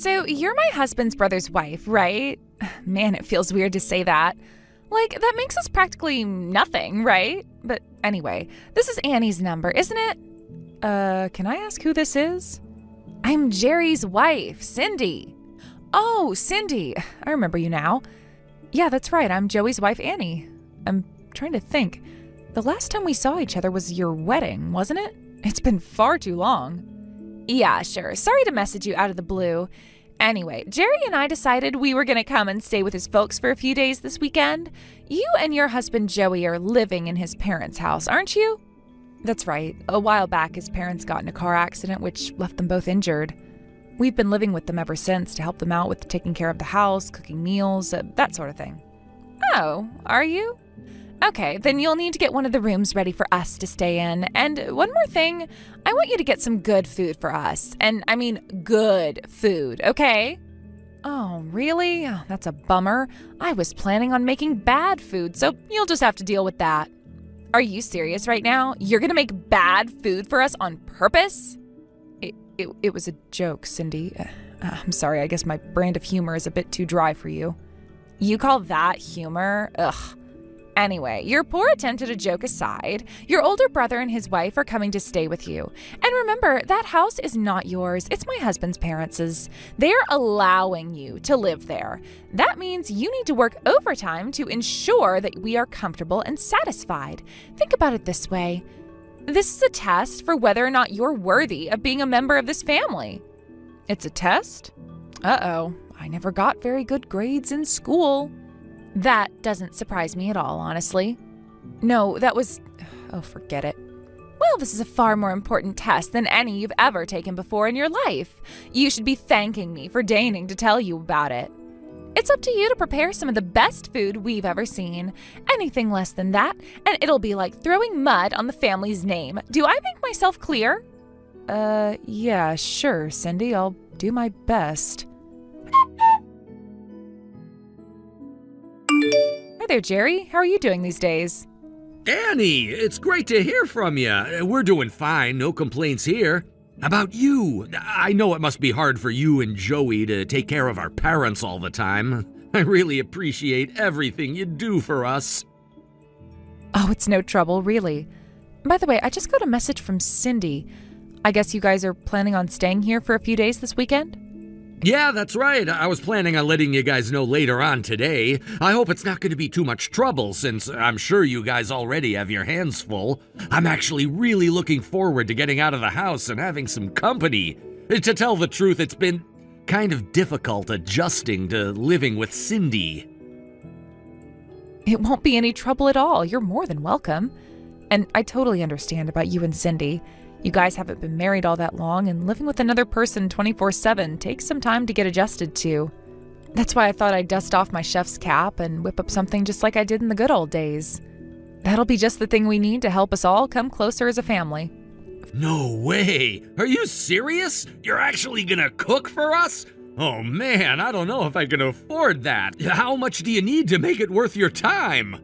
So you're my husband's brother's wife, right? Man, it feels weird to say that. Like, that makes us practically nothing, right? But anyway, this is Annie's number, isn't it? Can I ask who this is? I'm Jerry's wife, Cindy. Oh, Cindy. I remember you now. Yeah, that's right. I'm Joey's wife, Annie. I'm trying to think. The last time we saw each other was your wedding, wasn't it? It's been far too long. Yeah, sure. Sorry to message you out of the blue. Anyway, Jerry and I decided we were going to come and stay with his folks for a few days this weekend. You and your husband Joey are living in his parents' house, aren't you? That's right. A while back, his parents got in a car accident, which left them both injured. We've been living with them ever since to help them out with taking care of the house, cooking meals, that sort of thing. Oh, are you? Okay, then you'll need to get one of the rooms ready for us to stay in. And one more thing, I want you to get some good food for us. And I mean good food, okay? Oh, really? Oh, that's a bummer. I was planning on making bad food, so you'll just have to deal with that. Are you serious right now? You're gonna make bad food for us on purpose? It was a joke, Cindy. I'm sorry, I guess my brand of humor is a bit too dry for you. You call that humor? Ugh. Anyway, your poor attempt at a joke aside, your older brother and his wife are coming to stay with you. And remember, that house is not yours. It's my husband's parents'. They're allowing you to live there. That means you need to work overtime to ensure that we are comfortable and satisfied. Think about it this way. This is a test for whether or not you're worthy of being a member of this family. It's a test? Uh-oh, I never got very good grades in school. That doesn't surprise me at all, honestly. No, that was... Oh, forget it. Well, this is a far more important test than any you've ever taken before in your life. You should be thanking me for deigning to tell you about it. It's up to you to prepare some of the best food we've ever seen. Anything less than that, and it'll be like throwing mud on the family's name. Do I make myself clear? Yeah, sure, Cindy. I'll do my best. Hi there, Jerry. How are you doing these days? Annie, it's great to hear from you. We're doing fine, no complaints here. About you, I know it must be hard for you and Joey to take care of our parents all the time. I really appreciate everything you do for us. Oh, it's no trouble, really. By the way, I just got a message from Cindy. I guess you guys are planning on staying here for a few days this weekend? Yeah, that's right. I was planning on letting you guys know later on today. I hope it's not going to be too much trouble, since I'm sure you guys already have your hands full. I'm actually really looking forward to getting out of the house and having some company. To tell the truth, it's been kind of difficult adjusting to living with Cindy. It won't be any trouble at all. You're more than welcome. And I totally understand about you and Cindy. You guys haven't been married all that long, and living with another person 24/7 takes some time to get adjusted to. That's why I thought I'd dust off my chef's cap and whip up something just like I did in the good old days. That'll be just the thing we need to help us all come closer as a family. No way! Are you serious? You're actually gonna cook for us? Oh man, I don't know if I can afford that. How much do you need to make it worth your time?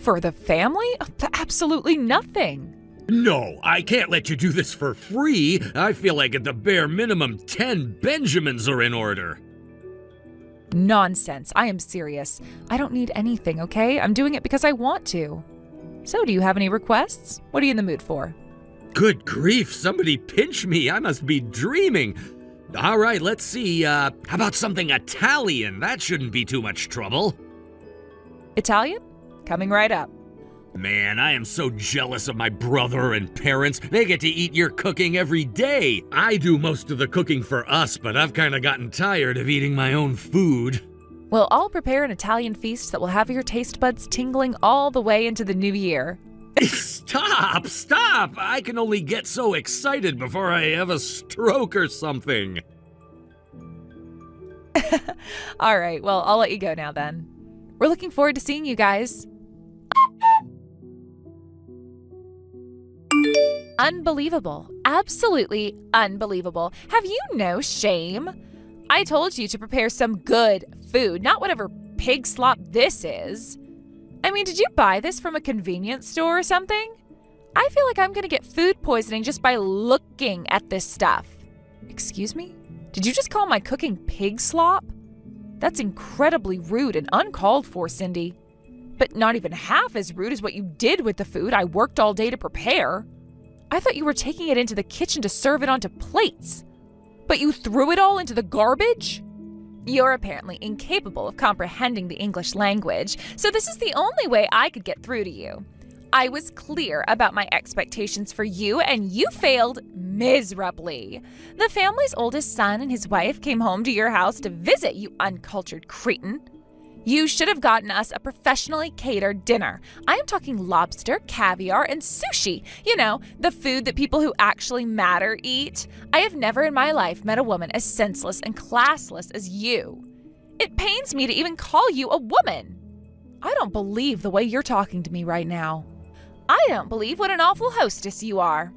For the family? Absolutely nothing. No, I can't let you do this for free. I feel like at the bare minimum 10 Benjamins are in order. Nonsense. I am serious. I don't need anything, okay? I'm doing it because I want to. So, do you have any requests? What are you in the mood for? Good grief, somebody pinch me. I must be dreaming. All right, let's see. How about something Italian? That shouldn't be too much trouble. Italian? Coming right up. Man, I am so jealous of my brother and parents. They get to eat your cooking every day. I do most of the cooking for us, but I've kind of gotten tired of eating my own food. Well, I'll prepare an Italian feast that will have your taste buds tingling all the way into the new year. Stop! I can only get so excited before I have a stroke or something. All right, well, I'll let you go now then. We're looking forward to seeing you guys. Unbelievable. Absolutely unbelievable. Have you no shame? I told you to prepare some good food, not whatever pig slop this is. I mean, did you buy this from a convenience store or something? I feel like I'm going to get food poisoning just by looking at this stuff. Excuse me? Did you just call my cooking pig slop? That's incredibly rude and uncalled for, Cindy. But not even half as rude as what you did with the food I worked all day to prepare. I thought you were taking it into the kitchen to serve it onto plates. But you threw it all into the garbage? You're apparently incapable of comprehending the English language, so this is the only way I could get through to you. I was clear about my expectations for you, and you failed miserably. The family's oldest son and his wife came home to your house to visit, you uncultured cretin. You should have gotten us a professionally catered dinner. I am talking lobster, caviar, and sushi. You know, the food that people who actually matter eat. I have never in my life met a woman as senseless and classless as you. It pains me to even call you a woman. I don't believe the way you're talking to me right now. I don't believe what an awful hostess you are.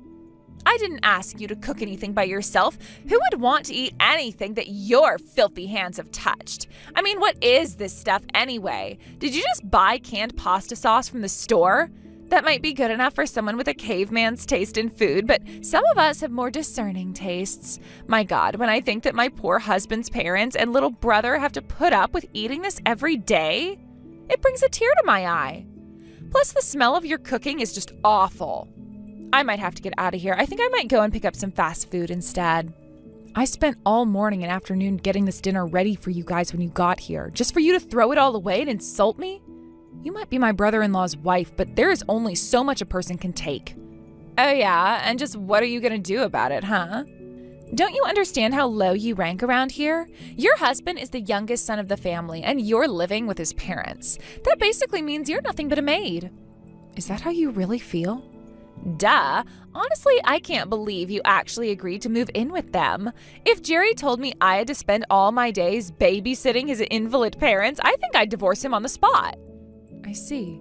I didn't ask you to cook anything by yourself. Who would want to eat anything that your filthy hands have touched? I mean, what is this stuff anyway? Did you just buy canned pasta sauce from the store? That might be good enough for someone with a caveman's taste in food, but some of us have more discerning tastes. My God, when I think that my poor husband's parents and little brother have to put up with eating this every day, it brings a tear to my eye. Plus, the smell of your cooking is just awful. I might have to get out of here. I think I might go and pick up some fast food instead. I spent all morning and afternoon getting this dinner ready for you guys when you got here, just for you to throw it all away and insult me? You might be my brother-in-law's wife, but there is only so much a person can take. Oh yeah, and just what are you gonna do about it, huh? Don't you understand how low you rank around here? Your husband is the youngest son of the family, and you're living with his parents. That basically means you're nothing but a maid. Is that how you really feel? Duh. Honestly, I can't believe you actually agreed to move in with them. If Jerry told me I had to spend all my days babysitting his invalid parents, I think I'd divorce him on the spot. I see.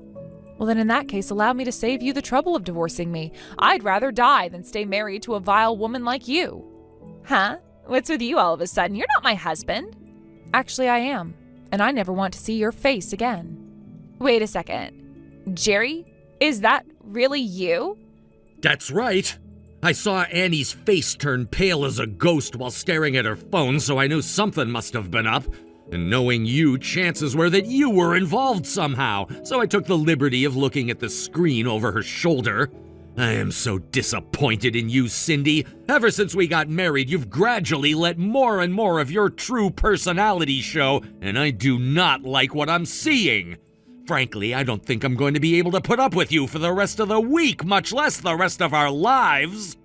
Well, then in that case, allow me to save you the trouble of divorcing me. I'd rather die than stay married to a vile woman like you. Huh? What's with you all of a sudden? You're not my husband. Actually, I am, and I never want to see your face again. Wait a second. Jerry, is that really you? That's right. I saw Annie's face turn pale as a ghost while staring at her phone, so I knew something must have been up. And knowing you, chances were that you were involved somehow, so I took the liberty of looking at the screen over her shoulder. I am so disappointed in you, Cindy. Ever since we got married, you've gradually let more and more of your true personality show, and I do not like what I'm seeing. Frankly, I don't think I'm going to be able to put up with you for the rest of the week, much less the rest of our lives.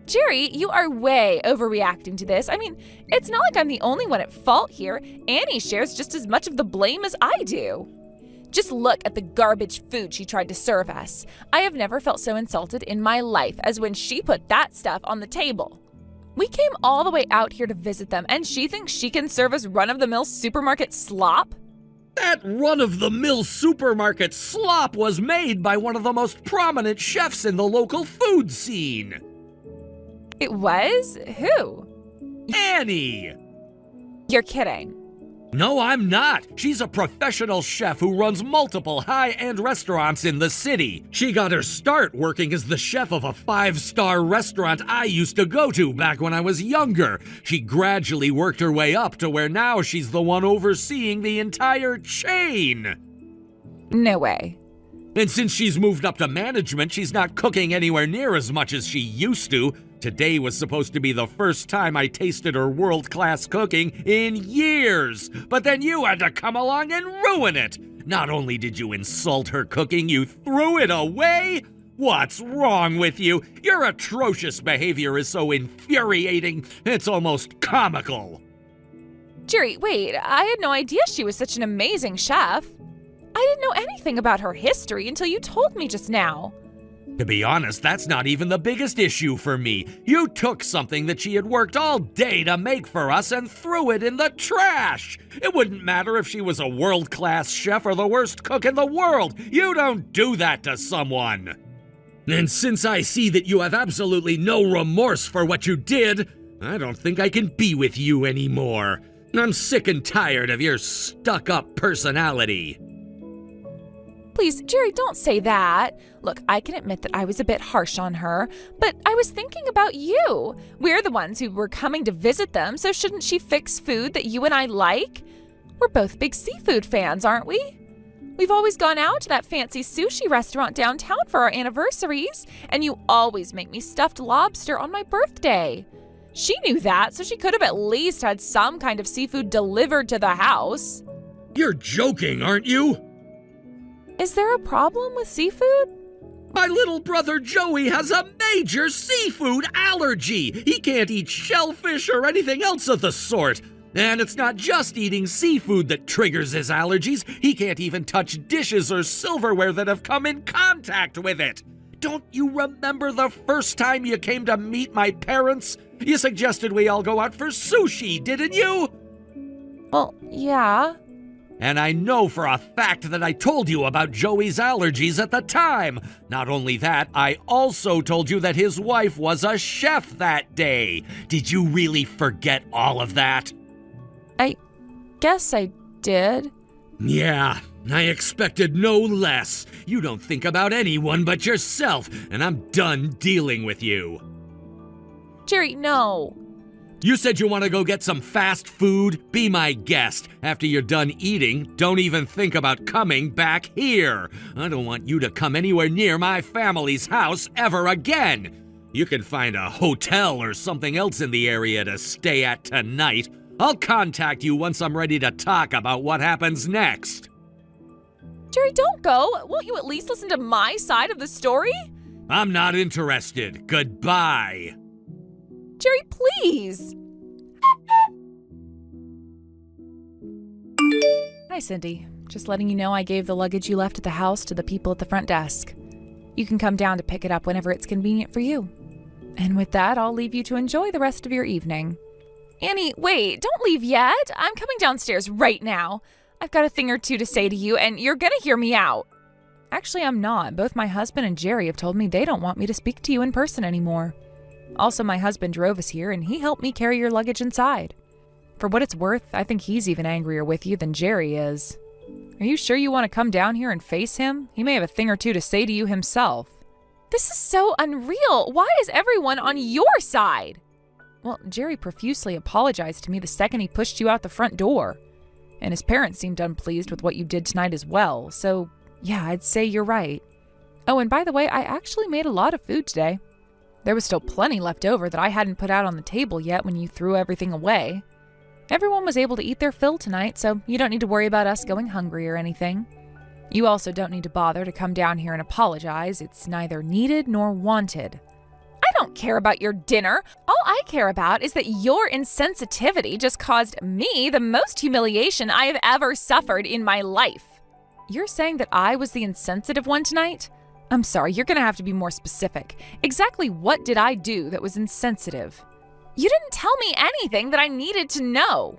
Jerry, you are way overreacting to this. I mean, it's not like I'm the only one at fault here. Annie shares just as much of the blame as I do. Just look at the garbage food she tried to serve us. I have never felt so insulted in my life as when she put that stuff on the table. We came all the way out here to visit them, and she thinks she can serve us run-of-the-mill supermarket slop? That run-of-the-mill supermarket slop was made by one of the most prominent chefs in the local food scene. It was? Who? Annie! You're kidding. No, I'm not. She's a professional chef who runs multiple high-end restaurants in the city. She got her start working as the chef of a 5-star restaurant I used to go to back when I was younger. She gradually worked her way up to where now she's the one overseeing the entire chain. No way. And since she's moved up to management, she's not cooking anywhere near as much as she used to. Today was supposed to be the first time I tasted her world-class cooking in years. But then you had to come along and ruin it. Not only did you insult her cooking, you threw it away? What's wrong with you? Your atrocious behavior is so infuriating, it's almost comical. Jerry, wait, I had no idea she was such an amazing chef. I didn't know anything about her history until you told me just now. To be honest, that's not even the biggest issue for me. You took something that she had worked all day to make for us and threw it in the trash. It wouldn't matter if she was a world-class chef or the worst cook in the world. You don't do that to someone. And since I see that you have absolutely no remorse for what you did, I don't think I can be with you anymore. I'm sick and tired of your stuck-up personality. please, Jerry, don't say that. Look, I can admit that I was a bit harsh on her, but I was thinking about you. We're the ones who were coming to visit them, so shouldn't she fix food that you and I like? We're both big seafood fans, aren't we? We've always gone out to that fancy sushi restaurant downtown for our anniversaries, and you always make me stuffed lobster on my birthday. She knew that, so she could have at least had some kind of seafood delivered to the house. You're joking, aren't you? Is there a problem with seafood? My little brother Joey has a major seafood allergy. He can't eat shellfish or anything else of the sort. And it's not just eating seafood that triggers his allergies. He can't even touch dishes or silverware that have come in contact with it. Don't you remember the first time you came to meet my parents? You suggested we all go out for sushi, didn't you? Well, yeah. And I know for a fact that I told you about Joey's allergies at the time. Not only that, I also told you that his wife was a chef that day. Did you really forget all of that? I guess I did. Yeah, I expected no less. You don't think about anyone but yourself, and I'm done dealing with you. Jerry, no. You said you want to go get some fast food? Be my guest. After you're done eating, don't even think about coming back here. I don't want you to come anywhere near my family's house ever again. You can find a hotel or something else in the area to stay at tonight. I'll contact you once I'm ready to talk about what happens next. Jerry, don't go. Won't you at least listen to my side of the story? I'm not interested. Goodbye. Jerry, please. Hi, Cindy. Just letting you know I gave the luggage you left at the house to the people at the front desk. You can come down to pick it up whenever it's convenient for you. And with that, I'll leave you to enjoy the rest of your evening. Annie, wait, don't leave yet. I'm coming downstairs right now. I've got a thing or two to say to you, and you're gonna hear me out. Actually, I'm not. Both my husband and Jerry have told me they don't want me to speak to you in person anymore. Also, my husband drove us here, and he helped me carry your luggage inside. For what it's worth, I think he's even angrier with you than Jerry is. Are you sure you want to come down here and face him? He may have a thing or two to say to you himself. This is so unreal. Why is everyone on your side? Well, Jerry profusely apologized to me the second he pushed you out the front door. And his parents seemed unpleased with what you did tonight as well, so yeah, I'd say you're right. Oh, and by the way, I actually made a lot of food today. There was still plenty left over that I hadn't put out on the table yet when you threw everything away. Everyone was able to eat their fill tonight, so you don't need to worry about us going hungry or anything. You also don't need to bother to come down here and apologize. It's neither needed nor wanted. I don't care about your dinner. All I care about is that your insensitivity just caused me the most humiliation I have ever suffered in my life. You're saying that I was the insensitive one tonight? I'm sorry, you're gonna have to be more specific. Exactly what did I do that was insensitive? You didn't tell me anything that I needed to know.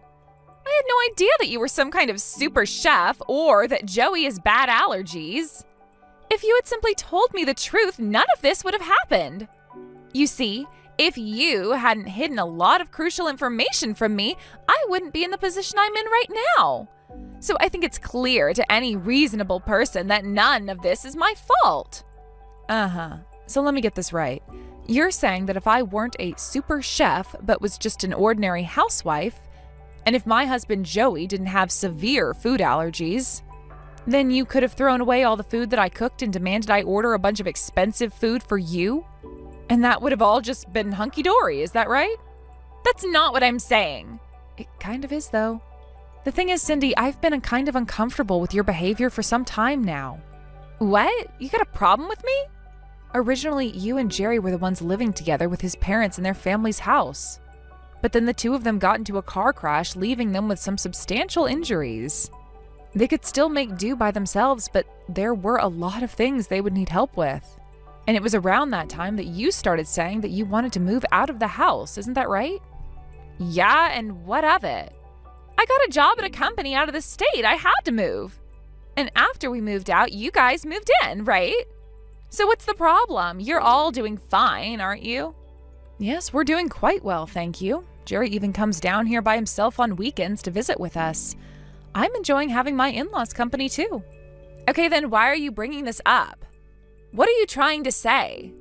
I had no idea that you were some kind of super chef or that Joey has bad allergies. If you had simply told me the truth, none of this would have happened. You see, if you hadn't hidden a lot of crucial information from me, I wouldn't be in the position I'm in right now. So I think it's clear to any reasonable person that none of this is my fault. So let me get this right. You're saying that if I weren't a super chef but was just an ordinary housewife, and if my husband Joey didn't have severe food allergies, then you could have thrown away all the food that I cooked and demanded I order a bunch of expensive food for you? And that would have all just been hunky-dory, is that right? That's not what I'm saying. It kind of is, though. The thing is, Cindy, I've been kind of uncomfortable with your behavior for some time now. What? You got a problem with me? Originally, you and Jerry were the ones living together with his parents in their family's house. But then the two of them got into a car crash, leaving them with some substantial injuries. They could still make do by themselves, but there were a lot of things they would need help with. And it was around that time that you started saying that you wanted to move out of the house, isn't that right? Yeah, and what of it? I got a job at a company out of the state. I had to move. And after we moved out, you guys moved in, right? So what's the problem? You're all doing fine, aren't you? Yes, we're doing quite well, thank you. Jerry even comes down here by himself on weekends to visit with us. I'm enjoying having my in-laws company too. Okay, then why are you bringing this up? What are you trying to say?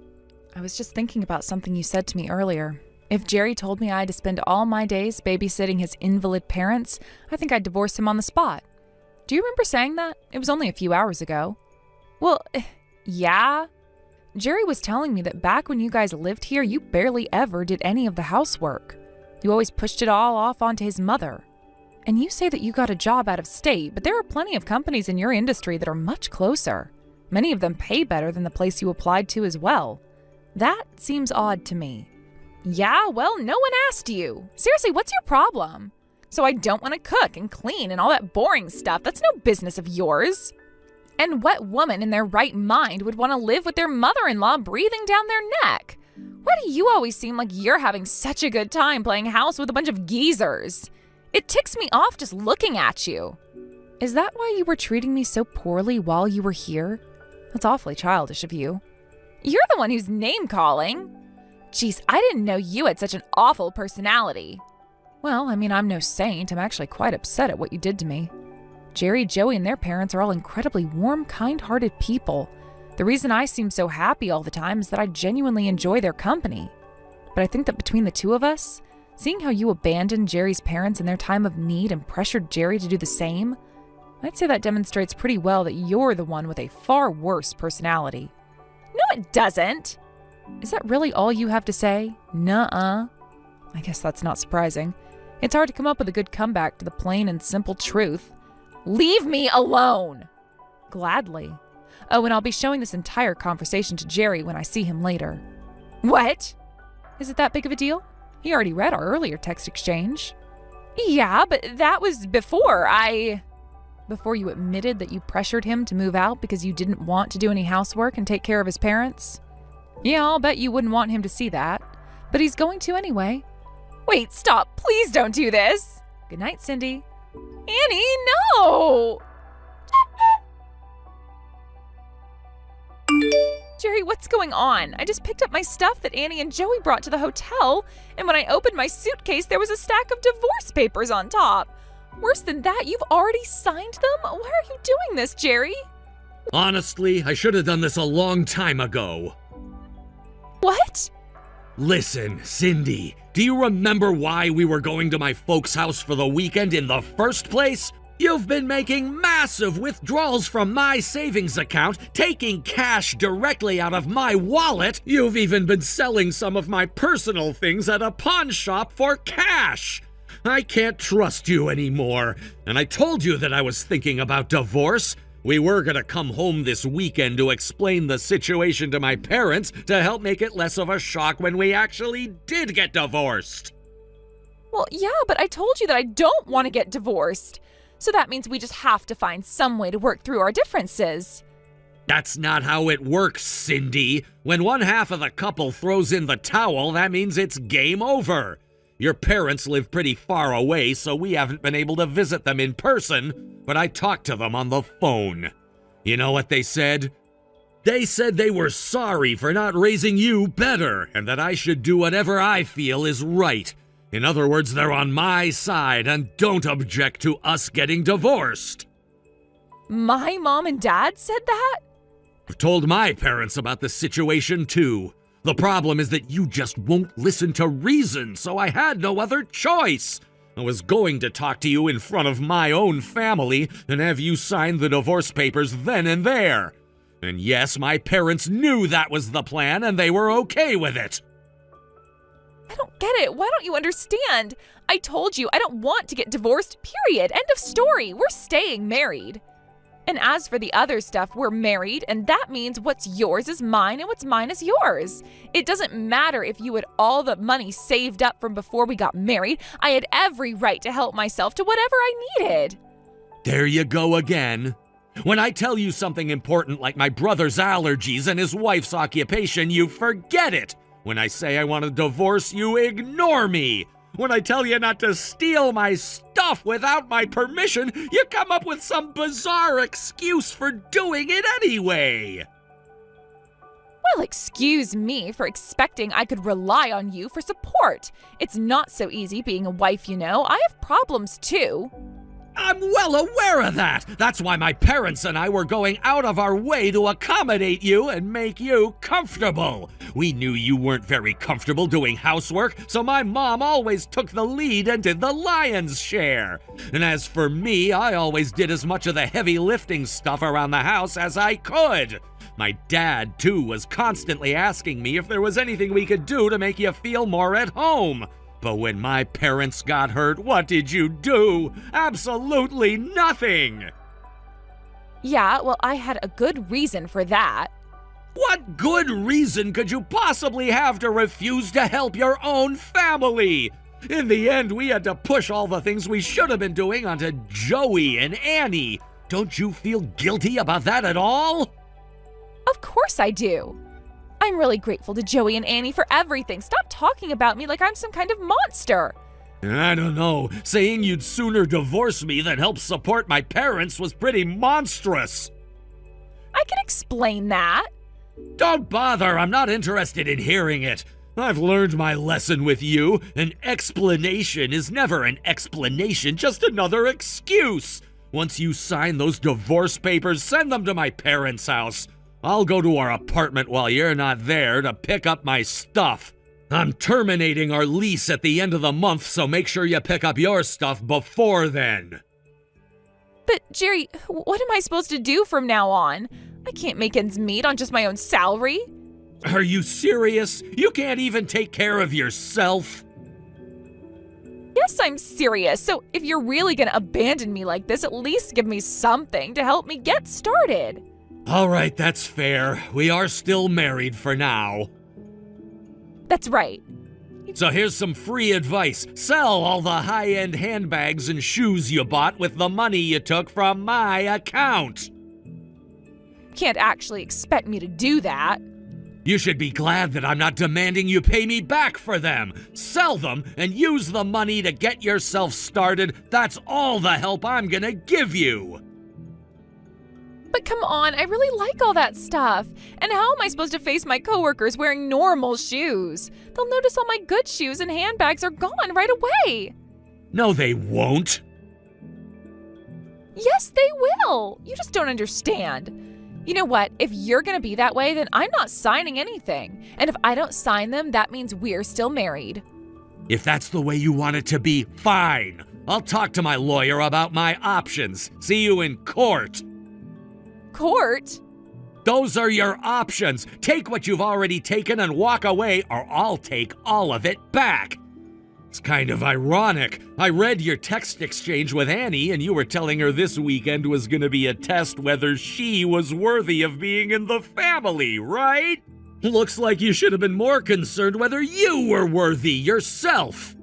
I was just thinking about something you said to me earlier. If Jerry told me I had to spend all my days babysitting his invalid parents, I think I'd divorce him on the spot. Do you remember saying that? It was only a few hours ago. Well, yeah. Jerry was telling me that back when you guys lived here, you barely ever did any of the housework. You always pushed it all off onto his mother. And you say that you got a job out of state, but there are plenty of companies in your industry that are much closer. Many of them pay better than the place you applied to as well. That seems odd to me. Yeah, well, no one asked you. Seriously, what's your problem? So I don't want to cook and clean and all that boring stuff. That's no business of yours. And what woman in their right mind would want to live with their mother-in-law breathing down their neck? Why do you always seem like you're having such a good time playing house with a bunch of geezers? It ticks me off just looking at you. Is that why you were treating me so poorly while you were here? That's awfully childish of you. You're the one who's name-calling. Geez, I didn't know you had such an awful personality. Well, I mean, I'm no saint. I'm actually quite upset at what you did to me. Jerry, Joey, and their parents are all incredibly warm, kind-hearted people. The reason I seem so happy all the time is that I genuinely enjoy their company. But I think that between the two of us, seeing how you abandoned Jerry's parents in their time of need and pressured Jerry to do the same, I'd say that demonstrates pretty well that you're the one with a far worse personality. No, it doesn't. Is that really all you have to say? Nuh-uh. I guess that's not surprising. It's hard to come up with a good comeback to the plain and simple truth. Leave me alone! Gladly. Oh, and I'll be showing this entire conversation to Jerry when I see him later. What? Is it that big of a deal? He already read our earlier text exchange. Yeah, but that was before Before you admitted that you pressured him to move out because you didn't want to do any housework and take care of his parents? Yeah, I'll bet you wouldn't want him to see that. But he's going to anyway. Wait, stop. Please don't do this. Good night, Cindy. Annie, no! Jerry, what's going on? I just picked up my stuff that Annie and Joey brought to the hotel, and when I opened my suitcase, there was a stack of divorce papers on top. Worse than that, you've already signed them? Why are you doing this, Jerry? Honestly, I should have done this a long time ago. What? Listen, Cindy, do you remember why we were going to my folks' house for the weekend in the first place? You've been making massive withdrawals from my savings account, taking cash directly out of my wallet. You've even been selling some of my personal things at a pawn shop for cash. I can't trust you anymore. And I told you that I was thinking about divorce. We were gonna come home this weekend to explain the situation to my parents to help make it less of a shock when we actually did get divorced. Well, yeah, but I told you that I don't want to get divorced. So that means we just have to find some way to work through our differences. That's not how it works, Cindy. When one half of the couple throws in the towel, that means it's game over. Your parents live pretty far away, so we haven't been able to visit them in person, but I talked to them on the phone. You know what they said? They said they were sorry for not raising you better, and that I should do whatever I feel is right. In other words, they're on my side and don't object to us getting divorced. My mom and dad said that? I've told my parents about the situation too. The problem is that you just won't listen to reason, so I had no other choice. I was going to talk to you in front of my own family and have you sign the divorce papers then and there. And yes, my parents knew that was the plan and they were okay with it. I don't get it. Why don't you understand? I told you I don't want to get divorced, period. End of story. We're staying married. And as for the other stuff, we're married, and that means what's yours is mine and what's mine is yours. It doesn't matter if you had all the money saved up from before we got married. I had every right to help myself to whatever I needed. There you go again. When I tell you something important like my brother's allergies and his wife's occupation, you forget it. When I say I want a divorce, you ignore me. When I tell you not to steal my stuff without my permission, you come up with some bizarre excuse for doing it anyway. Well, excuse me for expecting I could rely on you for support. It's not so easy being a wife, you know. I have problems too. I'm well aware of that. That's why my parents and I were going out of our way to accommodate you and make you comfortable. We knew you weren't very comfortable doing housework, so my mom always took the lead and did the lion's share. And as for me, I always did as much of the heavy lifting stuff around the house as I could. My dad, too, was constantly asking me if there was anything we could do to make you feel more at home. But when my parents got hurt, what did you do? Absolutely nothing! Yeah, well, I had a good reason for that. What good reason could you possibly have to refuse to help your own family? In the end, we had to push all the things we should have been doing onto Joey and Annie. Don't you feel guilty about that at all? Of course I do. I'm really grateful to Joey and Annie for everything. Stop talking about me like I'm some kind of monster. I don't know. Saying you'd sooner divorce me than help support my parents was pretty monstrous. I can explain that. Don't bother. I'm not interested in hearing it. I've learned my lesson with you. An explanation is never an explanation, just another excuse. Once you sign those divorce papers, send them to my parents' house. I'll go to our apartment while you're not there to pick up my stuff. I'm terminating our lease at the end of the month, so make sure you pick up your stuff before then. But, Jerry, what am I supposed to do from now on? I can't make ends meet on just my own salary. Are you serious? You can't even take care of yourself? Yes, I'm serious. So if you're really gonna abandon me like this, at least give me something to help me get started. All right, that's fair. We are still married for now. That's right. So here's some free advice. Sell all the high-end handbags and shoes you bought with the money you took from my account. Can't actually expect me to do that. You should be glad that I'm not demanding you pay me back for them. Sell them and use the money to get yourself started. That's all the help I'm gonna give you. But come on, I really like all that stuff. And how am I supposed to face my coworkers wearing normal shoes? They'll notice all my good shoes and handbags are gone right away. No, they won't. Yes, they will. You just don't understand. You know what? If you're gonna be that way, then I'm not signing anything. And if I don't sign them, that means we're still married. If that's the way you want it to be, fine. I'll talk to my lawyer about my options. See you in court. Court? Those are your options. Take what you've already taken and walk away, or I'll take all of it back. It's kind of ironic. I read your text exchange with Annie, and you were telling her this weekend was going to be a test whether she was worthy of being in the family, right? Looks like you should have been more concerned whether you were worthy yourself.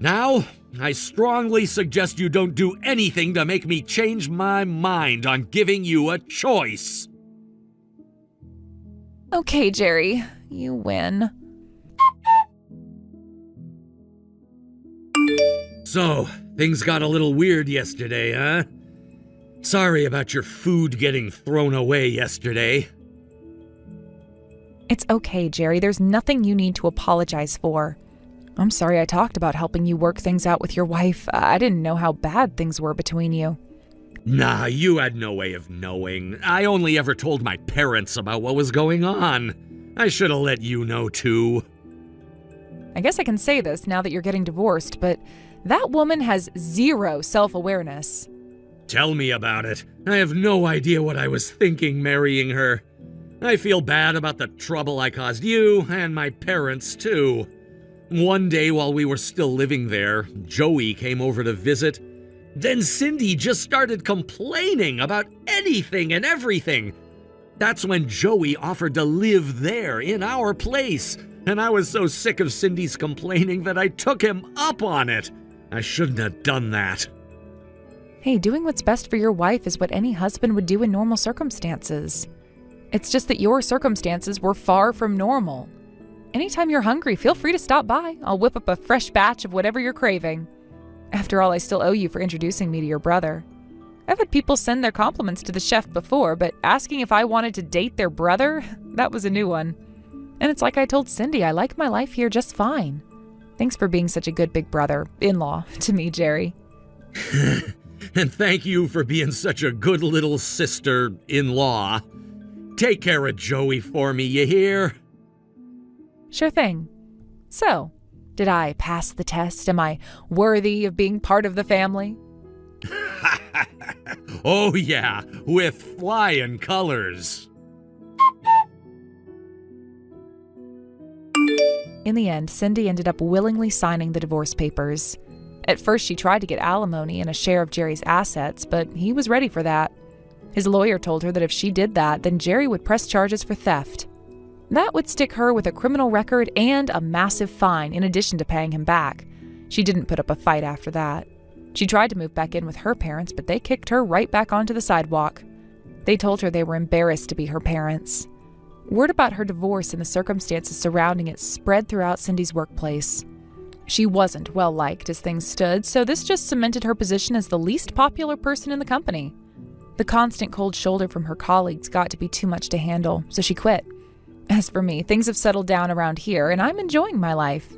Now, I strongly suggest you don't do anything to make me change my mind on giving you a choice. Okay, Jerry, you win. So, things got a little weird yesterday, huh? Sorry about your food getting thrown away yesterday. It's okay, Jerry. There's nothing you need to apologize for. I'm sorry I talked about helping you work things out with your wife. I didn't know how bad things were between you. Nah, you had no way of knowing. I only ever told my parents about what was going on. I should have let you know, too. I guess I can say this now that you're getting divorced, but that woman has zero self-awareness. Tell me about it. I have no idea what I was thinking marrying her. I feel bad about the trouble I caused you and my parents, too. One day while we were still living there, Joey came over to visit. Then Cindy just started complaining about anything and everything. That's when Joey offered to live there in our place. And I was so sick of Cindy's complaining that I took him up on it. I shouldn't have done that. Hey, doing what's best for your wife is what any husband would do in normal circumstances. It's just that your circumstances were far from normal. Anytime you're hungry, feel free to stop by. I'll whip up a fresh batch of whatever you're craving. After all, I still owe you for introducing me to your brother. I've had people send their compliments to the chef before, but asking if I wanted to date their brother, that was a new one. And it's like I told Cindy, I like my life here just fine. Thanks for being such a good big brother, in-law, to me, Jerry. And thank you for being such a good little sister-in-law. Take care of Joey for me, you hear? Sure thing. So, did I pass the test? Am I worthy of being part of the family? Oh yeah, with flying colors. In the end, Cindy ended up willingly signing the divorce papers. At first, she tried to get alimony and a share of Jerry's assets, but he was ready for that. His lawyer told her that if she did that, then Jerry would press charges for theft. That would stick her with a criminal record and a massive fine in addition to paying him back. She didn't put up a fight after that. She tried to move back in with her parents, but they kicked her right back onto the sidewalk. They told her they were embarrassed to be her parents. Word about her divorce and the circumstances surrounding it spread throughout Cindy's workplace. She wasn't well liked as things stood, so this just cemented her position as the least popular person in the company. The constant cold shoulder from her colleagues got to be too much to handle, so she quit. As for me, things have settled down around here, and I'm enjoying my life.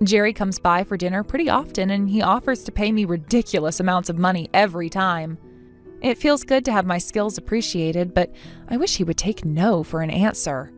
Jerry comes by for dinner pretty often, and he offers to pay me ridiculous amounts of money every time. It feels good to have my skills appreciated, but I wish he would take no for an answer.